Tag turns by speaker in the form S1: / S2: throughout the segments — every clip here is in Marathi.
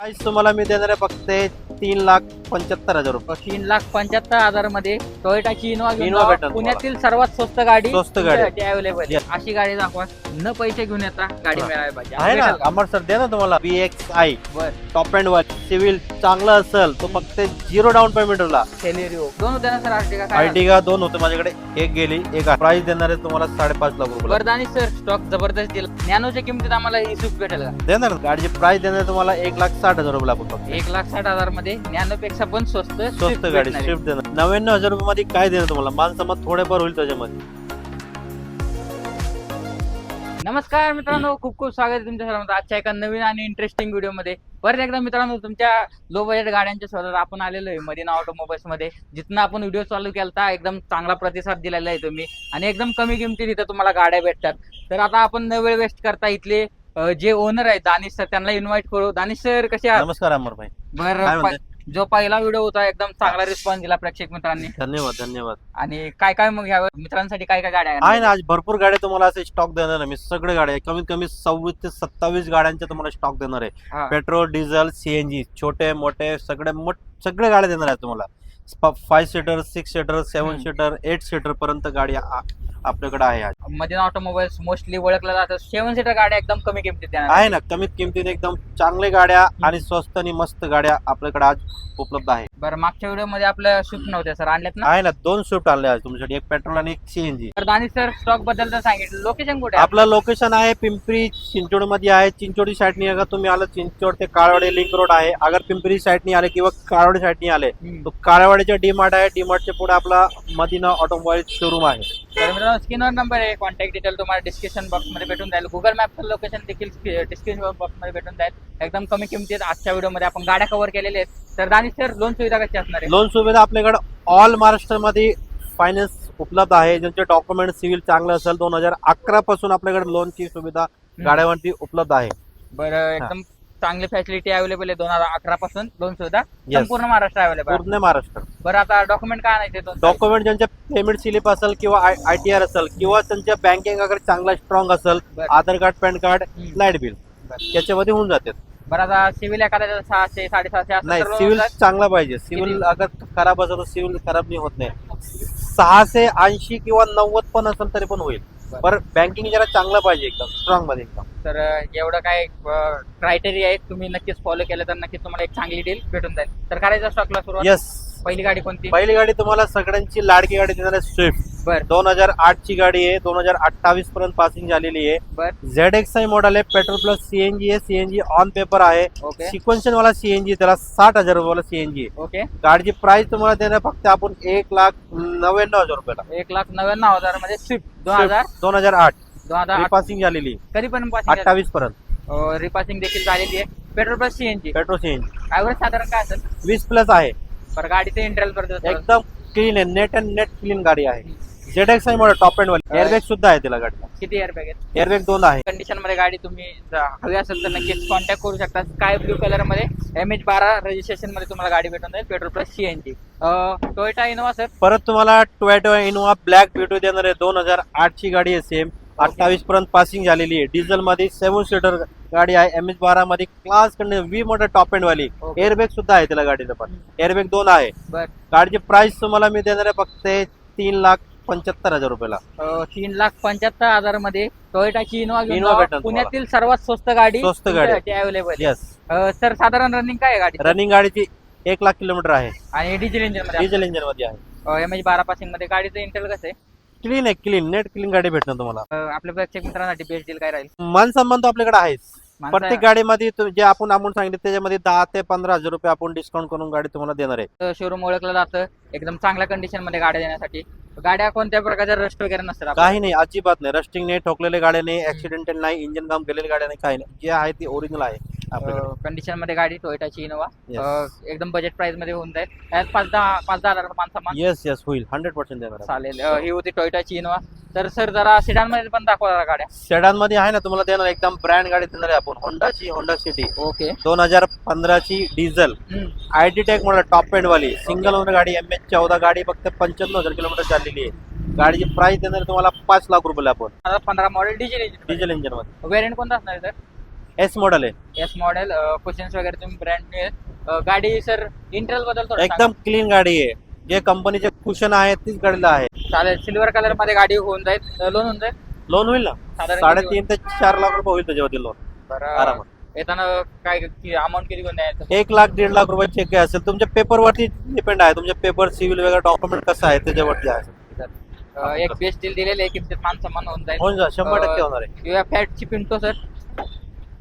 S1: प्राइस तुम्हाला मी देणार आहे फक्त 3,75,000 रुपये.
S2: 3,75,000 मध्ये टोयोटाची इनोवा घेऊन
S1: इनोवा
S2: जावा.
S1: भेटेल
S2: पुण्यातील सर्वात स्वस्त गाडी
S1: स्वस्त गाडी.
S2: Available
S1: Yes.
S2: अशी गाडी दाखवा. न पैसे घेऊन येता गाडी मिळायला पाहिजे.
S1: आहे ना
S2: भेटेल का?
S1: अमर सर दे ना तुम्हाला BXI
S2: बर
S1: टॉप एंड वर सिव्हिल चांगला असेल तो फक्त 0 डाऊन पेमेंटला.
S2: सेलेरिओ दोन होते ना सर आर्टिका काय
S1: आयटिगा 2 होते माझ्याकडे, एक गेली एक प्राइस देणार आहे तुम्हाला 5.5 लाख रुपये.
S2: वरदानी सर स्टॉक जबरदस्त दिला. नॅनोच्या किमतीत आम्हाला ही स्विफ्ट भेटेल का?
S1: देणार गाडीची प्राइस देणार आहे तुम्हाला 1,60,000 रुपये लागू फक्त.
S2: 1,60,000 मध्ये नॅनो पेक्षा पण स्वस्त
S1: स्वस्त
S2: Swift
S1: गाडी
S2: भेटणार आहे.
S1: स्विफ्ट देणार. 99,000 रुपये मध्ये काय देणार तुम्हाला, मानसमत थोडेफार होईल त्याच्यामध्ये.
S2: नमस्कार मित्रांनो, खूप खूप स्वागत आहे तुमच्या सर्वांचं आजच्या एका नवीन आणि इंटरेस्टिंग व्हिडिओ मध्ये. परत एकदा मित्रांनो तुमच्या लो बजेट गाड्यांच्या शोधात आपण आलेलो आहे मदीना ऑटोमोबाईल्स मध्ये. जिथनं आपण व्हिडिओ चालू केलता एकदम चांगला प्रतिसाद दिलेला आहे तुम्ही आणि एकदम कमी किमतीत इथं तुम्हाला गाड्या भेटतात. तर आता आपण न वेळ वेस्ट करता इथले जे ओनर आहेत दानिश सर त्यांना इन्व्हाइट करू. दानिश सर कसे आहात?
S1: नमस्कार अमर भाई. काय
S2: बरं
S1: म्हणताय?
S2: जो पहिला व्हिडिओ होता एकदम चांगला रिस्पॉन्स दिला प्रेक्षक मित्रांनी.
S1: धन्यवाद धन्यवाद.
S2: आणि काय काय मग ह्या मित्रांसाठी काय काय गाड्या
S1: आहे ना, आज भरपूर गाड्या तुम्हाला असे स्टॉक देणार आहे मी. सगळे गाड्या कमीत कमी 26 ते 27 गाड्यांचे तुम्हाला स्टॉक देणार आहे.
S2: हा.
S1: पेट्रोल, डिझेल, CNG, छोटे मोठे सगळे गाड्या देणार आहे तुम्हाला. 5 सीटर, 6 सीटर, 7 सीटर, 8 सीटर पर्यंत गाडी आपल्याकडे आहे. आज
S2: मदीना ऑटोमोबाईल्स मोस्टली ओळखलं जातं 7 सीटर गाड्या एकदम कमी किमतीत देणार
S1: आहे ना, कमीत किमतीत एकदम चांगल्या गाड्या आणि स्वस्त आणि मस्त गाड्या आपल्याकडे आज उपलब्ध आहे.
S2: बरं, मागच्या व्हिडिओ मध्ये आपल्या स्विफ्ट नव्हत्या सर, आणल्यात ना?
S1: आहे ना, 2 स्विफ्ट आणले आज तुमच्यासाठी, एक पेट्रोल आणि एक CNG.
S2: तर दानिश सर स्टॉक बद्दल तर सांगितलं, लोकेशन कुठे आहे?
S1: आपलं लोकेशन आहे पिंपरी चिंचवड मध्ये आहे. चिंचोडी साईडनी अगर तुम्ही आलं चिंचवड ते काळवाडी लिंक रोड आहे. अगर पिंपरी साईडनी आले किंवा काळवाडी साईडनी आले
S2: हम्म.
S1: तो काळवाडीच्या डीमार्ट आहे. डीमार्टच्या पुढे आपला मदीना ऑटोमोबाईल शोरूम आहे.
S2: तर मित्रांनो स्क्रीनवर नंबर आहे, कॉन्टॅक्ट डिटेल तुम्हाला डिस्क्रिप्शन बॉक्स मध्ये भेटून जाईल. गुगल मॅपचं लोकेशन देखील डिस्क्रिप्शन बॉक्स मध्ये भेटून जाईल. एकदम कमी किमतीत आजच्या व्हिडिओ मध्ये आपण गाड्या कव्हर केलेल्या आहेत. तर दानिश सर लोन सुविधा कशी असणार आहे?
S1: लोन सुविधा आपल्याकडे ऑल महाराष्ट्रामध्ये फायनान्स उपलब्ध आहे. ज्यांचे डॉक्युमेंट सिव्हिल चांगलं असेल 2011 पासून आपल्याकडे लोनची सुविधा गाड्यांवरती उपलब्ध आहे.
S2: बरं, एकदम चांगली फॅसिलिटी अवेलेबल आहे. 2011 पासून लोन सुविधा संपूर्ण महाराष्ट्र अवेलेबल.
S1: पूर्ण महाराष्ट्र.
S2: बरं, आता डॉक्युमेंट काय आणायचे?
S1: डॉक्युमेंट ज्यांच्या पेमेंट स्लिप असेल किंवा ITR असेल किंवा त्यांच्या बँकिंग अगर चांगला स्ट्रॉंग असेल,
S2: बरं.
S1: Aadhaar card, PAN card, light bill याच्यामध्ये होऊन जाते.
S2: बरं, आता सिव्हिल एखाद्या 600 750 असं
S1: नाही,
S2: तर loan
S1: सिव्हिल
S2: होतात?
S1: चांगला पाहिजे. सिव्हिल
S2: किती?
S1: अगर खराब असेल तर सिव्हिल खराब नाही होत नाही. 680 किंवा 90 पण असेल तरी पण होईल. पर बँकिंग जरा चांगला पाहिजे, एकदम स्ट्रॉंग मध्ये एकदम.
S2: तर एवढं काय क्रायटेरिया आहेत, तुम्ही नक्कीच फॉलो केलं तर नक्कीच तुम्हाला एक चांगली डील भेटून जाईल. तर करायचं स्टॉकला सुरुवात.
S1: येस,
S2: पहिली गाडी कोणती?
S1: पहिली गाडी तुम्हाला सगळ्यांची लाडकी गाडी देणार आहे स्विफ्ट.
S2: बर
S1: 2008 ची गाडी आहे. 2028 पर्यंत पासिंग झालेली आहे.
S2: बर
S1: ZXI मॉडेल आहे. पेट्रोल प्लस CNG आहे. CNG ऑन पेपर आहे.
S2: ओके
S1: सिक्वेन्शियल वाला CNG, त्याला 60,000 रुपयाला CNG आहे.
S2: ओके.
S1: गाडीची प्राइस तुम्हाला देणार फक्त आपण 1,99,000 रुपयाला.
S2: 1,99,000 मध्ये स्विफ्ट 2008
S1: 2008 पासिंग झालेली,
S2: कधी पण
S1: 28 पर्यंत
S2: रिपासिंग देखील झालेली आहे. Petrol plus CNG
S1: petrol CNG.
S2: Average साधारण काय असेल?
S1: 20 प्लस आहे.
S2: बरं, गाडीचं इंटरेल बद्दल
S1: एकदम क्लीन आहे, नेट अँड नेट क्लीन गाडी आहे. ZXI मॉडेल टॉप एंड वाली. एअरबॅग सुद्धा आहे त्याला गाडीला.
S2: किती एअरबॅग आहेत?
S1: एअरबॅग 2 आहे.
S2: कंडिशन मध्ये गाडी तुम्ही हवी असेल तर नक्कीच कॉन्टॅक्ट करू शकता. स्काय ब्लू कलर मध्ये MH12 रजिस्ट्रेशन मध्ये तुम्हाला गाडी भेटून जाईल. Petrol plus CNG. Toyota Innova sir.
S1: परत तुम्हाला टोयोटा इनोवा ब्लॅक ब्युटी देणार आहे. 2008 ची गाडी आहे. सेम 28 पर्यंत पासिंग झालेली आहे. डिझेल मध्ये 7 सीटर गाडी आहे. MH12 मध्ये class condition V model top end वाली.
S2: Okay.
S1: एअरबॅग सुद्धा आहे त्याला गाडीला पण. एअरबॅग 2 आहे.
S2: बर
S1: गाडीची प्राइस तुम्हाला मी देणार आहे फक्त 3,75,000 रुपयाला.
S2: 3,75,000 मध्ये टोयोटाची इनोवा घेऊन
S1: इनोवा
S2: जावा.
S1: भेटेल तुम्हाला.
S2: पुण्यातील सर्वात स्वस्त गाडी
S1: स्वस्त गाडी.
S2: अवेलेबल.
S1: येस,
S2: सर साधारण रनिंग काय आहे गाडी?
S1: रनिंग गाडीची 1,00,000 किलोमीटर आहे.
S2: आणि डिझेल इंजिन मध्ये
S1: डिझेल इंजिन मध्ये आहे.
S2: MH12 पासिंग मध्ये गाडीचं इंटेल कसं आहे?
S1: क्लीन आहे, क्लीन नेट क्लीन गाडी भेटणार तुम्हाला.
S2: आपल्या प्रेक्षक मित्रांसाठी बेस्ट डील काय राहील?
S1: मान सन्मान तो आपल्याकडे आहेच.
S2: माणसं-
S1: प्रत्येक गाडीमध्ये जे आपण अमाऊंट सांगितले त्याच्यामध्ये 10 ते 15,000 रुपये आपण डिस्काउंट करून गाडी तुम्हाला देणार आहे.
S2: शोरूम ओळखलं जातं एकदम चांगल्या कंडिशन मध्ये गाड्या देण्यासाठी. गाड्या कोणत्या प्रकारच्या रस्ट वगैरे नसतात आपल्या?
S1: काही नाही, अजिबात नाही. रस्टिंग नाही, ठोकलेल्या गाड्या नाही, ऍक्सिडेंटल नाही, इंजिन काम केलेल्या गाड्या नाही, काही नाही. जे आहे ती ओरिजिनल आहे आपल्याकडे.
S2: कंडिशन मध्ये गाडी टोयोटाची इनोवा
S1: Yes.
S2: एकदम बजेट प्राइस मध्ये होऊन जाईल. त्यात 5-10 हजार मानसामान
S1: येस येस होईल, 100% देणार आहे.
S2: चालेल. ही होती टोयोटाची इनोवा. तर सर जरा सिडान मध्ये पण दाखवा जरा गाड्या.
S1: सेडान मध्ये आहे ना, तुम्हाला देणार एकदम ब्रँड गाडी देणार आहे आपण. होंडाची होंडा सिटी
S2: ओके.
S1: 2015 ची diesel ID tag model top end वाली सिंगल ओनर गाडी. MH14 गाडी फक्त 95,000 किलोमीटर चाललेली आहे. गाडीची प्राइस देणार तुम्हाला 5 लाख रुपये आपण.
S2: 15 model diesel engine.
S1: Diesel engine मध्ये.
S2: व्हेरियंट कोणता असणार आहे सर?
S1: एस मॉडेल आहे.
S2: एस मॉडेल क्वेश्चन्स वगैरे तुम्ही ब्रँड न्यू गाडी सर इंटरल बद्दल थोडं
S1: एकदम क्लीन गाडी आहे. जे कंपनीचे कुशन आहे तीच गाडीला आहे.
S2: चालेल. सिल्वर कलर मध्ये गाडी होऊन जाईल, लोन होऊन जाईल.
S1: लोन होईल ना,
S2: साधारण
S1: 3.5 ते 4 लाख रुपये होईल त्याच्यावरती लोन
S2: बरं.
S1: आरामात.
S2: येताना काय अमाऊंट किती घेऊन द्यायचं?
S1: 1 लाख 1.5 लाख रुपये चेक असेल. तुमच्या पेपरवरती डिपेंड आहे. तुमचे पेपर सिव्हिल वगैरे डॉक्युमेंट कसं आहे त्याच्यावरती आहे.
S2: एक बेस्ट डील दिलेले आहे, किमतीत मान सन्मान होऊन जाईल.
S1: होऊन जा, 100% होणार आहे.
S2: किंवा फॅटची पिंटो सर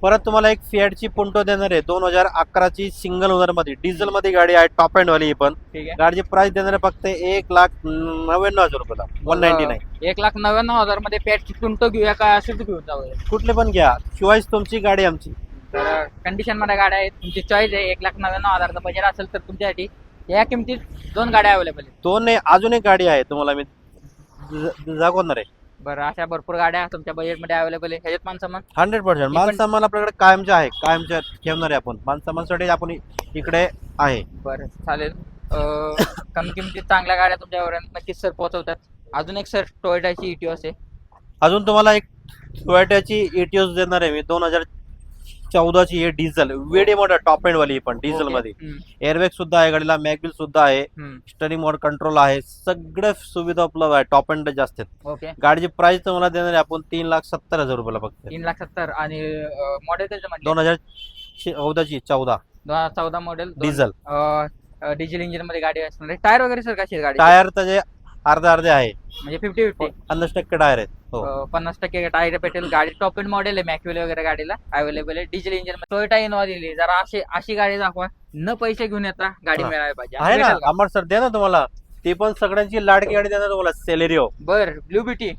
S1: परत तुम्हाला एक फिएटची पुंटो देणार आहे 2011 ची सिंगल ओनर मध्ये डिझेल मध्ये गाडी आहे. टॉप एंड वाली ही पण.
S2: ठीक आहे.
S1: गाडीची प्राइस देणार आहे फक्त 1,99,000 रुपयाला. 199.
S2: 1,99,000 मध्ये फॅटची पिंटो घेऊया का स्विफ्ट घेऊन जाऊया?
S1: कुठले पण घ्या, चॉईस तुमची, गाडी आमची.
S2: तर कंडिशन मध्ये गाड्या आहेत, तुमची चॉईस आहे. 1,99,000 बजेट असेल तर तुमच्यासाठी या किमतीत 2 गाड्या अवेलेबल आहेत.
S1: 2 नाही, अजून एक गाडी आहे तुम्हाला मी दाखवणार आहे.
S2: बरं, अशा भरपूर गाड्या तुमच्या बजेटमध्ये अवेलेबल आहे. ह्याच्यात मान सन्मान
S1: 100% माल सामान आपल्याकडे कायमचे आहे. कायमच्या ठेवणार आहे आपण. माल सामानसाठी आपण इकडे आहे.
S2: बरं चालेल. कमी किमतीत चांगल्या गाड्या तुमच्यापर्यंत नक्कीच सर पोहोचवतात. अजून एक सर टोयोटाची इटिओस आहे.
S1: अजून तुम्हाला एक टोयोटाची इटिओस देणार आहे मी 2014 ची. हे डिझेल वेडी मोठा टॉप एंड वाली पण डिझेल मध्ये. एअरबॅग सुद्धा आहे गाडीला, मॅगविल सुद्धा आहे, स्टीअरिंग मोड कंट्रोल आहे, सगळ्या सुविधा उपलब्ध आहे. टॉप एंड जास्त आहेत.
S2: ओके.
S1: गाडीची प्राइस तुम्हाला देणार आहे आपण 3,70,000 रुपयाला फक्त.
S2: 3,70,000 आणि मॉडेल त्याचं म्हणजे
S1: 2014
S2: 2014 मॉडेल
S1: डिझेल.
S2: डिझेल इंजिन मध्ये गाडी असणार आहे. टायर वगैरे सर कशी आहे गाडी?
S1: टायर त्याचे अर्धे आहे,
S2: म्हणजे 50-50
S1: 50% टायर आहेत. हो
S2: 50% टायर पेटेल. गाडी टॉप एंड मॉडेल आहे, मॅक्युल वगैरे गाडीला अवेलेबल आहे. डिझेल इंजिन मध्ये टोयोटा इनोवा दिली. जरा अशी गाडी दाखवा, न पैसे घेऊन येता गाडी मिळायला पाहिजे.
S1: आहे ना
S2: भेटेल का?
S1: अमर सर, दे ना तुम्हाला. ती पण सगळ्यांची लाडकी गाडी देणार तुम्हाला, सेलेरिओ.
S2: बर, ब्लू ब्युटी.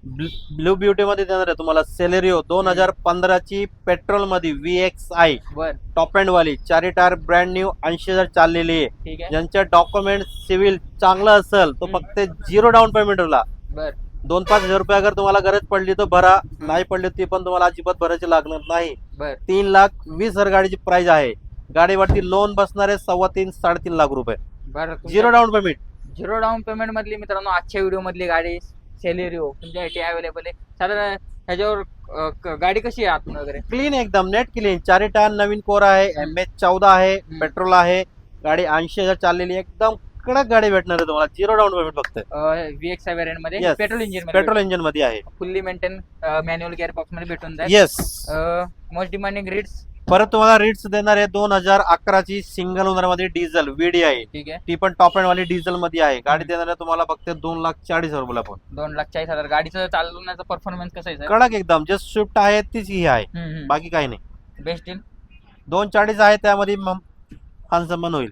S1: ब्लू ब्युटी मध्ये देणार आहे तुम्हाला सेलेरिओ 2015 ची पेट्रोल मध्ये VXI
S2: बर,
S1: टॉप एंड वाली. 4 टायर ब्रँड न्यू, 80,000 चाललेली आहे.
S2: ठीक आहे.
S1: ज्यांच्या डॉक्युमेंट सिव्हिल चांगलं असेल तो फक्त 0 डाऊन पेमेंटला
S2: बर
S1: 2-5 हजार रुपये अगर तुम्हाला गरज पडली तर भरा, नाही पडली ती पण तुम्हाला अजिबात भरायची लागणार नाही.
S2: बर
S1: 3,20,000 गाडीची प्राइस आहे. गाडीवरती लोन बसणार आहे 3.5-3.5 लाख रुपये.
S2: बर.
S1: 0 डाऊन पेमेंट.
S2: 0 डाऊन पेमेंट मधली मित्रांनो आजच्या व्हिडिओ मधली गाडी सेलेरिओ तुमच्यासाठी अवेलेबल आहे. साधारण ह्याच्यावर गाडी कशी आहे आतून वगैरे?
S1: क्लीन एकदम, नेट क्लीन. 4 टायर नवीन कोर आहे, MH14 आहे, पेट्रोल आहे. गाडी 80,000 चाललेली, एकदम कडक गाडी भेटणार आहे तुम्हाला. 0 डाऊन पेमेंट फक्त.
S2: VXI व्हेरियंट मध्ये
S1: Yes.
S2: Petrol engine
S1: petrol engine मध्ये आहे.
S2: Fully maintain manual gear box मध्ये भेटून जाईल.
S1: येस.
S2: Most demanding Ritz.
S1: परत तुम्हाला रिट्स देणार आहे 2011 ची सिंगल ओनर मध्ये डिझेल VD आहे.
S2: ठीक आहे.
S1: ती पण टॉप एंड वाली डिझेल मध्ये आहे. गाडी देणार आहे तुम्हाला फक्त 2,40,000 रुपयाला पण.
S2: 2,40,000. गाडीचं चालवण्याचा परफॉर्मन्स कसा आहे सर?
S1: कडक एकदम. जे स्विफ्ट आहे तीच ही आहे, बाकी काही नाही.
S2: Best deal.
S1: 240 आहे, त्यामध्ये हानसमान होईल.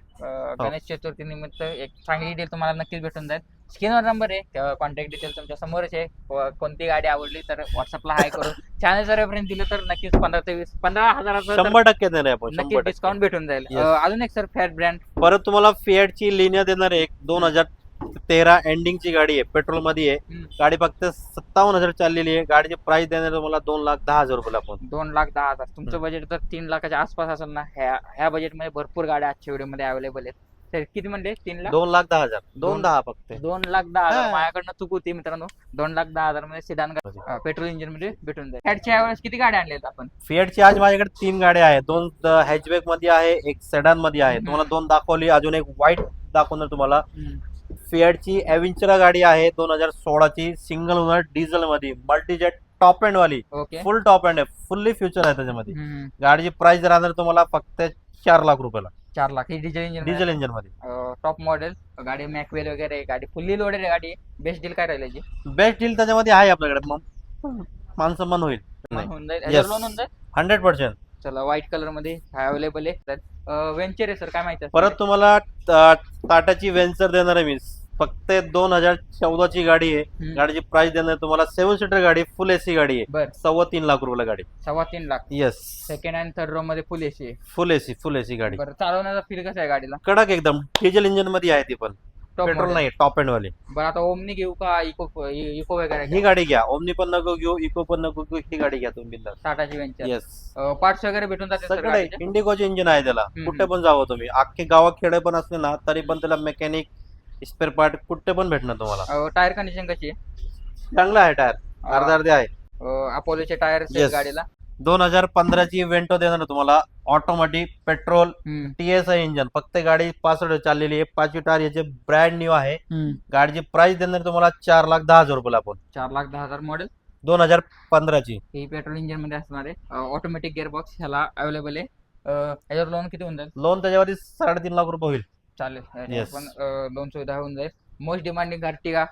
S2: गणेश चतुर्थी निमित्त एक चांगली डील तुम्हाला नक्कीच भेटून जाईल. स्क्रीनवर नंबर आहे, कॉन्टॅक्ट डिटेल तुमच्या समोरच आहे. कोणती गाडी आवडली तर व्हॉट्सअपला हाय करून चॅनलचा रेफरन्स दिलं तर नक्कीच 15 ते 15,000
S1: 100% देणार आहे आपण.
S2: नक्कीच
S1: 100%.
S2: डिस्काउंट भेटून जाईल.
S1: Yes.
S2: अजून एक सर फॅट ब्रँड.
S1: परत तुम्हाला फिएटची लिनिया देणार आहे. 2013 एंडिंग ची गाडी आहे, पेट्रोल मध्ये आहे. गाडी फक्त 57,000 चाललेली आहे. गाडीची प्राइस देणार तुम्हाला 2,10,000 रुपयाला आपण.
S2: 2,10,000. तुमचं बजेट तर 3 लाखाच्या आसपास असेल ना, ह्या बजेटमध्ये भरपूर गाड्या आजच्या व्हिडिओमध्ये अवेलेबल आहेत. तर किती म्हणले? 3 लाख
S1: 2,10,000. 2,10 फक्त.
S2: 2,10,000. माझ्याकडनं चूक होती मित्रांनो. 2,10,000 मध्ये सिडान पेट्रोल इंजिन मध्ये भेटून जाईल. फॅटच्या यावेळेस किती गाड्या आणल्यात आपण?
S1: फिएटची आज माझ्याकडे 3 गाड्या आहेत. 2 हॅचबॅक मध्ये आहे, एक सेडान मध्ये आहे. तुम्हाला 2 दाखवली, अजून एक व्हाईट दाखवणार तुम्हाला. फिएटची एव्हेंचर गाडी आहे 2016 ची सिंगल ओनर डिझेल मध्ये, मल्टीजेट टॉप एंड वाली.
S2: ओके.
S1: फुल टॉप एंड आहे, फुल्ली फ्युचर आहे त्याच्यामध्ये. गाडीची प्राइस राहणार तुम्हाला फक्त 4 लाख रुपयाला.
S2: 4 लाख. ही डिझेल इंजिन.
S1: डिझेल इंजिन मध्ये
S2: टॉप मॉडेल गाडी, मॅकवेल वगैरे गाडी फुल्ली लोडेड गाडी. बेस्ट डील काय राहील जी?
S1: बेस्ट डील त्याच्यामध्ये आहे आपल्याकडे. मग मानसन्मान होईल.
S2: होऊन जाईल.
S1: Yes.
S2: लोन होऊन जाईल.
S1: 100%.
S2: चला, व्हाईट कलर मध्ये अवेलेबल आहे. तर वेंचर आहे सर, काय माहिती?
S1: परत तुम्हाला टाटाची वेंचर देणार आहे मी. फक्त 2014 ची गाडी आहे. गाडीची प्राइस देणार तुम्हाला 7 सीटर गाडी, फुल AC गाडी आहे.
S2: बर
S1: 3.25 लाख रुपयाला गाडी.
S2: 3.25 lakh.
S1: Yes.
S2: Second and third row मध्ये फुल एसी.
S1: फुल AC गाडी.
S2: बरं, चालवण्याचा फील कसा आहे गाडीला?
S1: कडक एकदम. डिझेल इंजिन मध्ये आहे ती पण.
S2: Top
S1: petrol
S2: model.
S1: नाही, टॉप एंड वाली.
S2: बरं, आता ओमनी घेऊ का इको वगैरे?
S1: ही गाडी घ्या. ओमनी पण नको घेऊ, इको पण नको घेऊ, ही गाडी घ्या तुम्ही.
S2: टाटाची वेंचर.
S1: येस.
S2: पार्ट्स वगैरे भेटून जाते सर
S1: सगळे
S2: गाडीचे?
S1: इंडिगोचे इंजिन आहे त्याला. कुठे पण जावं तुम्ही, अख्खे गावात खेडे पण असले ना तरी पण त्याला मेकॅनिक स्पेअर पार्ट कुठे पण भेटणार तुम्हाला.
S2: टायर कंडिशन कशी आहे?
S1: चांगला आहे. टायर अर्धे आहे.
S2: अपोलोचे टायर
S1: Yes.
S2: गाडीला.
S1: 2015ची वेंटो देणार तुम्हाला ऑटोमॅटिक पेट्रोल TSI इंजन. फक्त गाडी 65 चाललेली आहे, 5 टायर याचे ब्रँड न्यू आहे. गाडीची प्राइस देणार तुम्हाला 4,10,000 रुपयाला आपण.
S2: 4,10,000 मॉडेल
S1: 2015ची
S2: ही पेट्रोल इंजिन मध्ये असणार आहे. ऑटोमॅटिक गिअरबॉक्स ह्याला अवेलेबल आहे. ह्याच्यावर लोन किती होऊन जाईल?
S1: लोन त्याच्यावरती 3.5 लाख रुपये होईल.
S2: चालेल,
S1: Yes.
S2: पण लोन सुविधा होऊन जाईल. मोस्ट डिमांडिंग अर्टिगा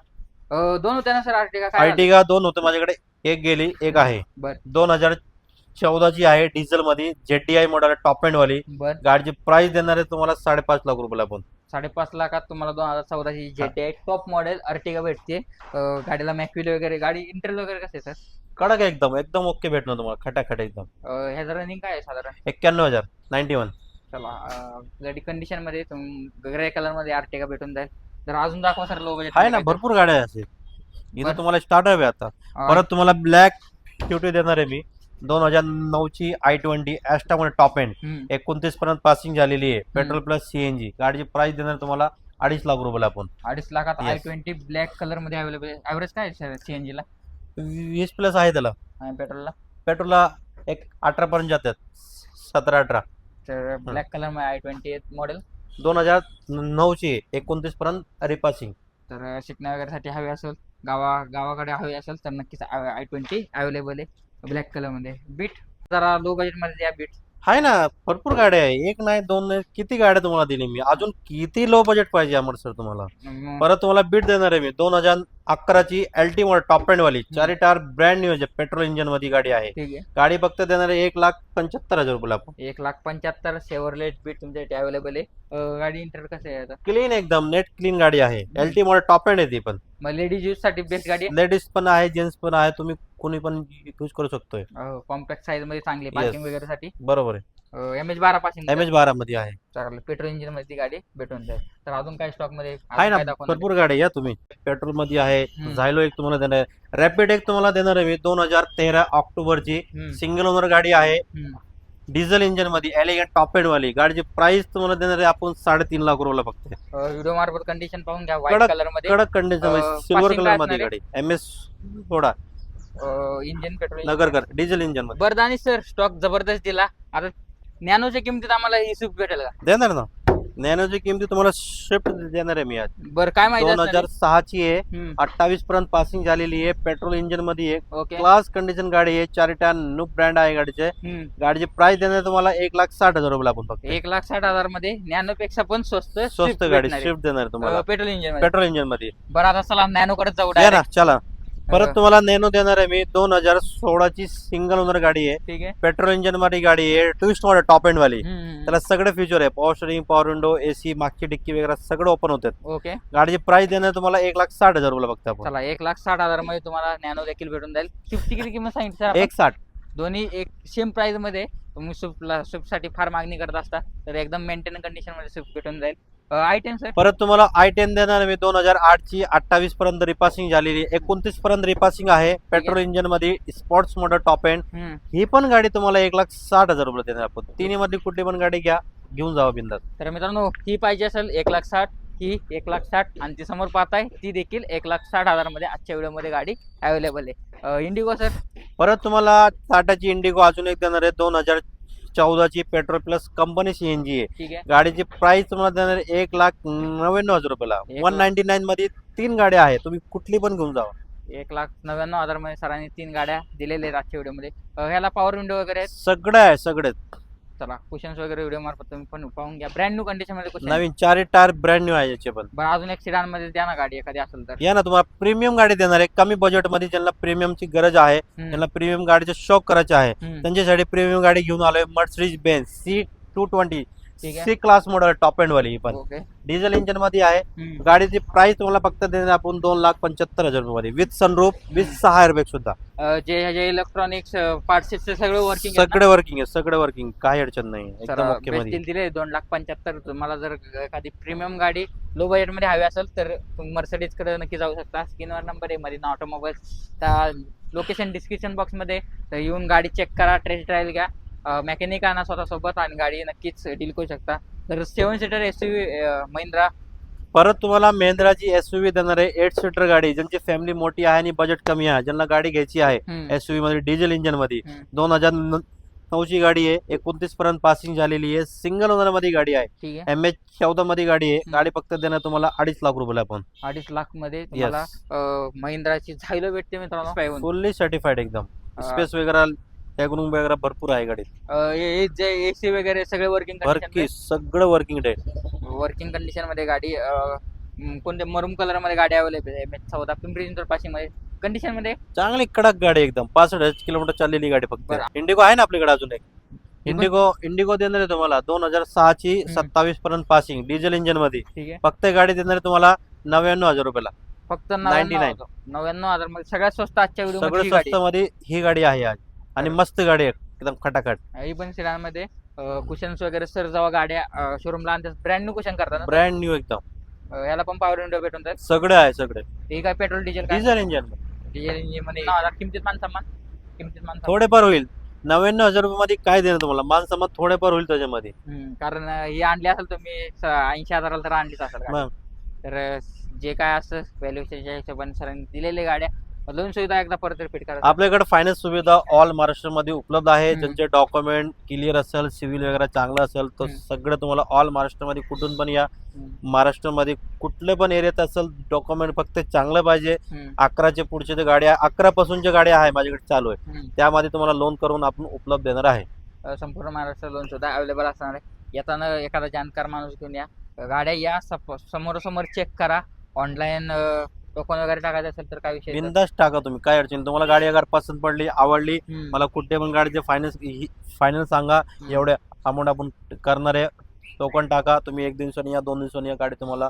S2: दोन होत्या ना सर? अर्टिगा काय
S1: अर्टिगा 2 होते माझ्याकडे, एक गेली, एक आहे.
S2: बर
S1: 2014ची आहे, डिझेल मध्ये, ZDI मॉडेल, टॉप एंड वाली.
S2: बर
S1: गाडीची प्राइस देणार आहे तुम्हाला 5.5 लाख रुपयाला आपण.
S2: 5.5 लाखात तुम्हाला 2014ची ZDI टॉप मॉडेल अर्टिगा भेटते. गाडीला मॅक्युल वगैरे, गाडी इंटेरियर वगैरे कसं आहे सर?
S1: कडक आहे एकदम, एकदम ओके भेटणार तुम्हाला, खटाखट एकदम.
S2: ह्याचं रनिंग काय आहे साधारण?
S1: 91,000 91.
S2: चला, गाडी कंडिशन मध्ये ग्रे कलर मध्ये अर्टिगा भेटून जाईल. तर अजून दाखवा सर लो बजेट
S1: आहे ना, भरपूर गाड्या आहे असे. इथं
S2: बरं.
S1: तुम्हाला स्टार्टअप आहे आता. परत तुम्हाला ब्लॅक क्यूटी देणार आहे मी. 2009ची i20 ॲस्टा मध्ये टॉप एंड, 29 पर्यंत पासिंग झालेली आहे, पेट्रोल प्लस CNG. गाडीची प्राइस देणार तुम्हाला 2.5 लाख रुपयाला आपण.
S2: 2.5 लाखात
S1: Yes.
S2: i20 ब्लॅक कलर मध्ये अवेलेबल आहे. ॲव्हरेज काय आहे CNG ला
S1: 20 प्लस आहे त्याला.
S2: आणि पेट्रोलला?
S1: पेट्रोलला एक 18 पर्यंत जातात, 17-18.
S2: तर ब्लॅक कलर मध्ये i20 मॉडेल
S1: 2009ची 29 पर्यंत रिपासिंग.
S2: तर शिकण्या वगैरेसाठी हवी असेल, गावाकडे हवी असेल तर नक्कीच i20 अवेलेबल आहे ब्लॅक कलर मध्ये. बीट जरा लो बजेट मध्ये द्या. बीट
S1: आहे ना, भरपूर गाड्या आहे, एक नाही दोन नाही, किती गाड्या तुम्हाला दिली मी. अजून किती लो बजेट पाहिजे अमर सर तुम्हाला? परत तुम्हाला बीट देणार आहे मी. 2011ची LT मॉडेल टॉप एंड वाली, 4 टायर ब्रँड न्यू आहे, पेट्रोल इंजन मध्ये गाडी आहे.
S2: ठीक आहे.
S1: गाडी फक्त देणार आहे 1,75,000 रुपयाला आपण.
S2: 1,75,000 शेवरलेट बीट तुमच्यासाठी अवेलेबल आहे. गाडी इंटेरियर कसं आहे आता?
S1: क्लीन, एकदम नेट क्लीन गाडी आहे. LT मॉडेल टॉप एंड आहे ती पण.
S2: मग लेडीज यूज साठी बेस्ट गाडी आहे.
S1: लेडीज पण आहे, जेंट्स पण आहे, तुम्ही कोणी पण यूज करू शकतोय.
S2: कॉम्पॅक्ट साईज मध्ये चांगली,
S1: Yes.
S2: पार्किंग वगैरे साठी.
S1: बरोबर आहे.
S2: MH12 पासिंग
S1: MH12 मध्ये आहे.
S2: चालेल. पेट्रोल इंजिन मध्ये ती गाडी भेटून जाईल. तर अजून काय स्टॉक मध्ये
S1: आहे ना, भरपूर गाडी या तुम्ही. पेट्रोल मध्ये आहे. झायलो एक तुम्हाला देणार आहे, रॅपिड एक तुम्हाला देणार आहे मी. 2013 ऑक्टोबरची सिंगल ओनर गाडी आहे, डिझेल इंजन मध्ये, एलिगंट टॉप एंड वाली. गाडीची प्राइस तुम्हाला देणार आहे आपण 3.5 लाख रुपयाला फक्त.
S2: व्हिडिओ मार्फत कंडिशन पाहून घ्या. व्हाईट कलर मध्ये,
S1: कडक कंडिशन मध्ये, सिल्वर
S2: passing
S1: कलर
S2: काय
S1: मध्ये
S2: असणार
S1: गाडी. MS थोडा
S2: engine petrol
S1: Nagarkar diesel engine मध्ये
S2: बरदानी सर स्टॉक जबरदस्त दिला. आता नॅनोच्या किमतीत आम्हाला ही स्विफ्ट भेटेल का?
S1: देणार ना. नॅनोची किमती तुम्हाला स्विफ्ट देणार आहे मी आज.
S2: बरं, काय माहिती?
S1: 2006ची आहे, 28 पर्यंत पासिंग झालेली आहे, पेट्रोल इंजिन मध्ये आहे,
S2: ओके.
S1: क्लास कंडिशन गाडी आहे, 4 टायर न्यू ब्रँड आहे गाडीचे. गाडीची प्राइस देणार तुम्हाला 1,60,000 रुपयाला आपण फक्त.
S2: 1,60,000 मध्ये नॅनो पेक्षा पण स्वस्त
S1: स्वस्त गाडी स्विफ्ट देणार तुम्हाला
S2: पेट्रोल इंजिन.
S1: पेट्रोल इंजिन मध्ये.
S2: बरं, आता चला नॅनो कडे जाऊ.
S1: द्या ना, चला. परत तुम्हाला नॅनो देणार आहे मी. 2016ची सिंगल ओनर गाडी आहे,
S2: ठीक आहे.
S1: पेट्रोल इंजिन मध्ये गाडी आहे, ट्विस्ट मॉडेल टॉप एंड वाली.
S2: हम्म.
S1: त्याला सगळे फीचर आहे, power steering, power window, AC, मागची डिक्की वगैरे सगळं ओपन होतात.
S2: ओके.
S1: गाडीची प्राइस देणार तुम्हाला 1,60,000 रुपयाला फक्त आपण.
S2: चला, 1,60,000 मध्ये तुम्हाला नॅनो देखील भेटून जाईल. स्विफ्टची किती किंमत सांगितली सर?
S1: 1,60.
S2: दोन्ही एक सेम प्राइस मध्ये. तुम्ही स्विफ्ट साठी फार मागणी करत असता तर एकदम मेंटेन कंडिशन मध्ये स्विफ्ट भेटून जाईल. i10 sir?
S1: परत तुम्हाला i10 देणार मी. 2008ची 28 पर्यंत रिपासिंग झालेली, 29 पर्यंत रिपासिंग आहे, पेट्रोल इंजिन मध्ये, स्पोर्ट्स मॉडेल टॉप एंड. ही पण गाडी तुम्हाला 1,60,000 रुपये देणार आपण. तिन्ही मध्ये कुठली पण गाडी घ्या, घेऊन जावा बिंदास.
S2: तर मित्रांनो, ही पाहिजे असेल 1,60,000, ही 1,60,000 आणि ती समोर पाहताय ती देखील 1,60,000 मध्ये आजच्या व्हिडिओ मध्ये गाडी अवेलेबल आहे. Indigo sir?
S1: परत तुम्हाला टाटाची इंडिगो अजून एक देणार आहे. 2014ची पेट्रोल प्लस कंपनी CNG आहे.
S2: ठीक आहे.
S1: गाडीची प्राइस तुम्हाला देणार आहे 1,99,000 रुपयाला. 199 मध्ये 3 गाड्या आहे, तुम्ही कुठली पण घेऊन जावा.
S2: 1,99,000 मध्ये सरांनी 3 गाड्या दिलेल्या आहेत आजच्या व्हिडिओ मध्ये. ह्याला पॉवर विंडो वगैरे आहेत?
S1: सगळं आहे, सगळे.
S2: चला, कुशन्स वगैरे व्हिडिओ मार्फत तुम्ही पण पाहून घ्या. ब्रँड न्यू कंडिशन मध्ये कुशन.
S1: नवीन 4 टायर ब्रँड न्यू आहे याचे पण.
S2: बरं, अजून एक सिडान मध्ये द्या ना गाडी एखादी असेल तर.
S1: या ना, तुम्हाला प्रीमियम गाडी देणार आहे, कमी बजेट मध्ये. ज्यांना प्रीमियमची गरज आहे, ज्यांना प्रीमियम गाडीचा शौक करायचा आहे, त्यांच्यासाठी प्रीमियम गाडी घेऊन आलोय. Mercedes Benz C220 C class model top end वाली. ही पण डिझेल इंजिन मध्ये आहे. गाडीची प्राइस तुम्हाला फक्त देणार आपण 2,75,000 रुपये विथ सनरूफ, विथ 6 एअरबॅग सुद्धा.
S2: जे इलेक्ट्रॉनिक्स पार्ट्स सगळे वर्किंग,
S1: सगळे वर्किंग आहे, सगळे वर्किंग, काही अडचण नाही, एकदम ओके मध्ये
S2: दिले. 2,75,000. तुम्हाला जर एखादी प्रीमियम गाडी लो बजेट मध्ये हवी असेल तर तुम्ही मर्सिडीज कडे नक्की जाऊ शकता. स्क्रीनवर नंबर आहे मरीना ऑटोमोबाईल्स. त्या लोकेशन डिस्क्रिप्शन बॉक्स मध्ये. तर येऊन गाडी चेक करा, टेस्ट ड्राईव्ह घ्या, मेकॅनिक आणा स्वतः सोबत आणि गाडी नक्कीच डील करू शकता. तर 7 सीटर SUV महिंद्रा
S1: परत तुम्हाला महिंद्राची एसयूव्ही देणार आहे 8 सीटर गाडी, ज्यांची फॅमिली मोठी आहे आणि बजेट कमी आहे, ज्यांना गाडी घ्यायची आहे
S2: हम्म,
S1: एसयूव्ही मध्ये डिझेल इंजिन मध्ये.
S2: हम्म.
S1: 2009ची गाडी आहे, 29 पर्यंत पासिंग झालेली आहे, सिंगल ओनर मध्ये गाडी आहे,
S2: ठीक आहे.
S1: MH14 मध्ये गाडी आहे. गाडी फक्त देणार तुम्हाला 2.5 लाख रुपयाला आपण.
S2: 2.5 लाख मध्ये तुम्हाला महिंद्राची झायलो भेटते मित्रांनो. पाहून.
S1: फुल्ली सर्टिफाईड एकदम.
S2: अं,
S1: स्पेस वगैरे टॅगरूम वगैरे भरपूर आहे गाडीत.
S2: जे एसी वगैरे सगळे वर्किंग
S1: भरकी सगळं वर्किंग डे.
S2: वर्किंग कंडिशन मध्ये गाडी कोणत्या मरून कलर मध्ये गाडी अवेलेबल आहे. MH14 पिंपरी चिंचवड पासिंग मध्ये कंडिशन मध्ये
S1: चांगली कडक गाडी एकदम. 65 किलोमीटर चाललेली गाडी फक्त.
S2: बरं.
S1: इंडिगो आहे ना आपल्याकडे अजून एक. इंडिगो देणार आहे तुम्हाला 2006 ची 27 पर्यंत पासिंग डिझेल इंजिन मध्ये.
S2: ठीक आहे.
S1: फक्त गाडी देणार आहे तुम्हाला 99,000 रुपयाला.
S2: फक्त
S1: 99.
S2: 99,000 मध्ये सगळ्यात स्वस्त आजच्या व्हिडिओ
S1: सगळं
S2: मध्ये गाडी
S1: स्वस्त मध्ये ही गाडी आहे आज. आणि मस्त गाडी आहे एकदम खटाखट.
S2: ही पण सिडान मध्ये कुशन्स वगैरे सर जेव्हा गाड्या शोरूमला आणतात ब्रँड न्यू कुशन करतात ना.
S1: ब्रँड न्यू एकदम.
S2: याला पण पॉवर विंडो भेटून जातात.
S1: सगळे आहे सगळे.
S2: हे काय पेट्रोल डिझेल काय
S1: डिझेल इंजिन
S2: डिझेल इंजिन मध्ये किमतीत मान समान
S1: थोडेफार होईल. 99,000 रुपये मध्ये काय देणार तुम्हाला, मान समान थोडेफार होईल त्याच्यामध्ये.
S2: कारण ही आणली असेल तुम्ही 80,000 तर आणलीच असेल गाडी.
S1: मग
S2: तर जे काय असतं व्हॅल्युएशनच्या हिशोबाने सरांनी दिलेल्या गाड्या लोन सुविधा एकदा परत रिपीट करा.
S1: आपल्याकडे फायनान्स सुविधा ऑल महाराष्ट्रामध्ये उपलब्ध आहे.
S2: हम्म.
S1: ज्यांचे डॉक्युमेंट क्लिअर असेल, सिव्हिल वगैरे चांगलं असेल तर सगळं तुम्हाला ऑल महाराष्ट्रामध्ये कुठून पण या. महाराष्ट्रामध्ये कुठले पण एरियात असेल, डॉक्युमेंट फक्त चांगलं पाहिजे. 11चे पुढचे जे गाड्या 11 पासूनच्या गाड्या आहे माझ्याकडे चालू आहे, त्यामध्ये तुम्हाला लोन करून आपण उपलब्ध देणार आहे.
S2: संपूर्ण महाराष्ट्र लोन सुद्धा अवेलेबल असणार आहे. येताना एखादा जाणकार माणूस घेऊन या. गाड्या या समोरासमोर चेक करा. ऑनलाईन टोकन वगैरे टाकायचं असेल तर काय विषय नाही.
S1: बिंदास टाका तुम्ही, काय अडचण. तुम्हाला गाडी अगर पसंत पडली, आवडली,
S2: हम्म.
S1: मला कुठे पण गाडीचे फायनान्स सांगा. एवढे अमाऊंट आपण करणार आहे. टोकन टाका तुम्ही. 1 दिवसांनी या 2 दिवसांनी या गाडी तुम्हाला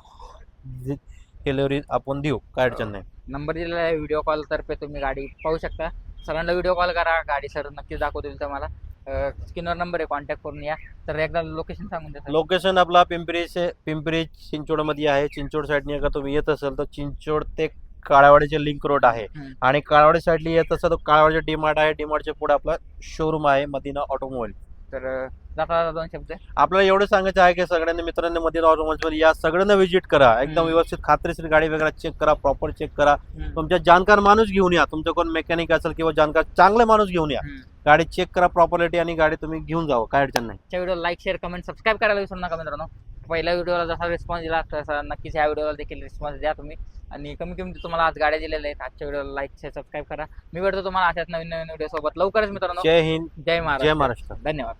S1: डिलिव्हरी आपण देऊ, काय अडचण नाही.
S2: नंबर दिलेला आहे व्हिडिओ कॉल तर्फे तुम्ही गाडी पाहू शकता. सरांना व्हिडिओ कॉल करा. गाडी सर नक्कीच दाखवतील तुम्हाला. स्क्रीनवर नंबर आहे, कॉन्टॅक्ट करून या. तर एकदा लोकेशन सांगून द्या.
S1: लोकेशन आपला पिंपरी चिंचवड मध्ये आहे. चिंचवड साईडने अगर तुम्ही येत असाल तर चिंचवड ते काळावाडीचे लिंक रोड आहे. आणि काळावाडी साईडला येत असाल तर काळावाडीचे डीमार्ट आहे. डीमार्टच्या पुढे आपला शोरूम आहे मदिना ऑटोमोबाईल.
S2: तर जाता 2 शब्द
S1: आपल्याला एवढं सांगायचं आहे की सगळ्यांनी मित्रांनी मदिना ऑटोमोबाईल मध्ये या, सगळ्यांना व्हिजिट करा. एकदम व्यवस्थित खात्रीशीर गाडी वगैरे चेक करा, प्रॉपर चेक करा. तुमच्या जाणकार माणूस घेऊन या. तुमचं कोण मेकॅनिक असेल किंवा जाणकार चांगले माणूस घेऊन या. गाडी चेक करा प्रॉपर्टी आणि गाडी तुम्ही घेऊन जावं, काय अडचण नाही.
S2: Video like share comment subscribe करायला विसरू नका मित्रांनो. पहिल्या व्हिडिओला जसा रिस्पॉन्स दिला तसा नक्कीच ह्या व्हिडिओला देखील रिस्पॉन्स द्या तुम्ही. आणि कमी किमतीत तुम्हाला आज गाड्या दिलेल्या आहेत. आजच्या व्हिडिओला लाईक शेअर सबस्क्राईब करा. मी भेटतो तुम्हाला अशाच नवीन व्हिडिओ सोबत लवकरच मित्रांनो.
S1: जय हिंद,
S2: जय
S1: जय महाराष्ट्र.
S2: धन्यवाद.